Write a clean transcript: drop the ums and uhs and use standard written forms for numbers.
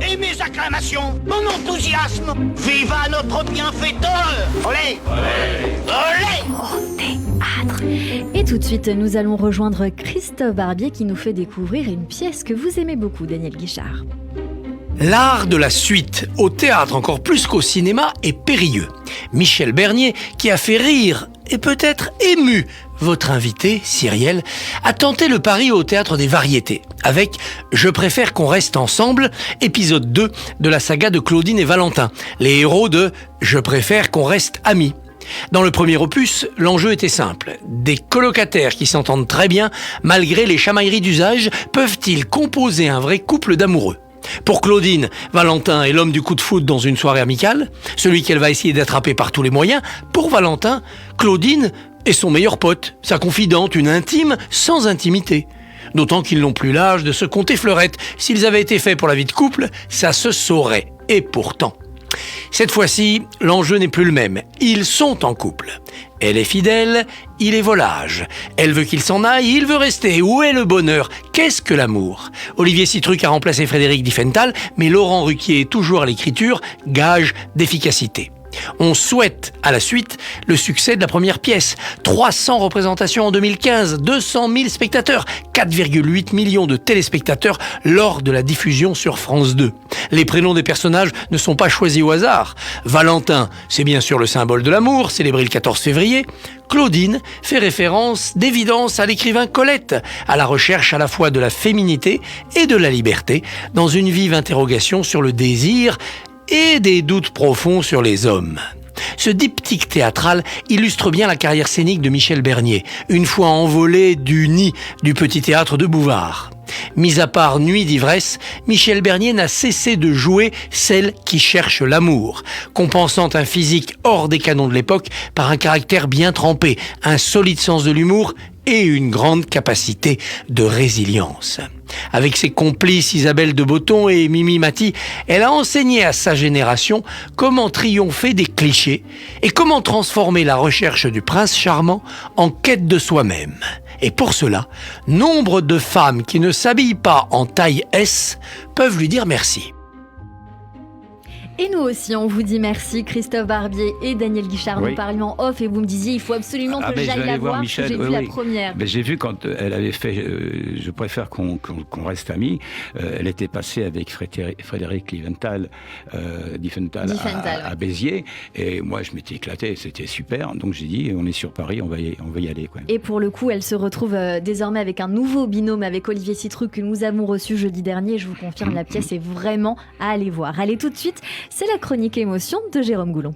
Et mes acclamations, mon enthousiasme, viva notre bienfaiteur. Olé, olé, olé. Et tout de suite, nous allons rejoindre Christophe Barbier qui nous fait découvrir une pièce que vous aimez beaucoup, Daniel Guichard. L'art de la suite, au théâtre encore plus qu'au cinéma, est périlleux. Michel Bernier, qui a fait rire et peut-être ému votre invité, Cyrielle, a tenté le pari au Théâtre des Variétés, avec « Je préfère qu'on reste ensemble », épisode 2 de la saga de Claudine et Valentin, les héros de « Je préfère qu'on reste amis ». Dans le premier opus, l'enjeu était simple. Des colocataires qui s'entendent très bien, malgré les chamailleries d'usage, peuvent-ils composer un vrai couple d'amoureux ? Pour Claudine, Valentin est l'homme du coup de foudre dans une soirée amicale, celui qu'elle va essayer d'attraper par tous les moyens. Pour Valentin, Claudine est son meilleur pote, sa confidente, une intime sans intimité. D'autant qu'ils n'ont plus l'âge de se compter fleurettes. S'ils avaient été faits pour la vie de couple, ça se saurait. Et pourtant. Cette fois-ci, l'enjeu n'est plus le même. Ils sont en couple. Elle est fidèle, il est volage. Elle veut qu'il s'en aille, il veut rester. Où est le bonheur ? Qu'est-ce que l'amour ? Olivier Citruc a remplacé Frédéric Diffenthal, mais Laurent Ruquier est toujours à l'écriture, gage d'efficacité. On souhaite à la suite le succès de la première pièce. 300 représentations en 2015, 200 000 spectateurs, 4,8 millions de téléspectateurs lors de la diffusion sur France 2. Les prénoms des personnages ne sont pas choisis au hasard. Valentin, c'est bien sûr le symbole de l'amour, célébré le 14 février. Claudine fait référence d'évidence à l'écrivain Colette, à la recherche à la fois de la féminité et de la liberté, dans une vive interrogation sur le désir et des doutes profonds sur les hommes. Ce diptyque théâtral illustre bien la carrière scénique de Michel Bernier, une fois envolé du nid du petit théâtre de Bouvard. Mis à part Nuit d'ivresse, Michel Bernier n'a cessé de jouer celle qui cherche l'amour, compensant un physique hors des canons de l'époque par un caractère bien trempé, un solide sens de l'humour et une grande capacité de résilience. Avec ses complices Isabelle de Botton et Mimi Mati, elle a enseigné à sa génération comment triompher des clichés et comment transformer la recherche du prince charmant en quête de soi-même. Et pour cela, nombre de femmes qui ne s'habillent pas en taille S peuvent lui dire merci. Et nous aussi, on vous dit merci, Christophe Barbier et Daniel Guichard. Oui. Nous parlions en off et vous me disiez il faut absolument que j'aille la voir, parce que j'ai vu la première. J'ai vu quand elle avait fait Je préfère qu'on reste amis. Elle était passée avec Frédéric Diffenthal à Béziers. Et moi, je m'étais éclaté, c'était super. Donc j'ai dit, on est sur Paris, on va y aller, quoi. Et pour le coup, elle se retrouve désormais avec un nouveau binôme avec Olivier Citruc que nous avons reçu jeudi dernier. Je vous confirme, la pièce est vraiment à aller voir. Allez, tout de suite, c'est la chronique émotion de Jérôme Goulon.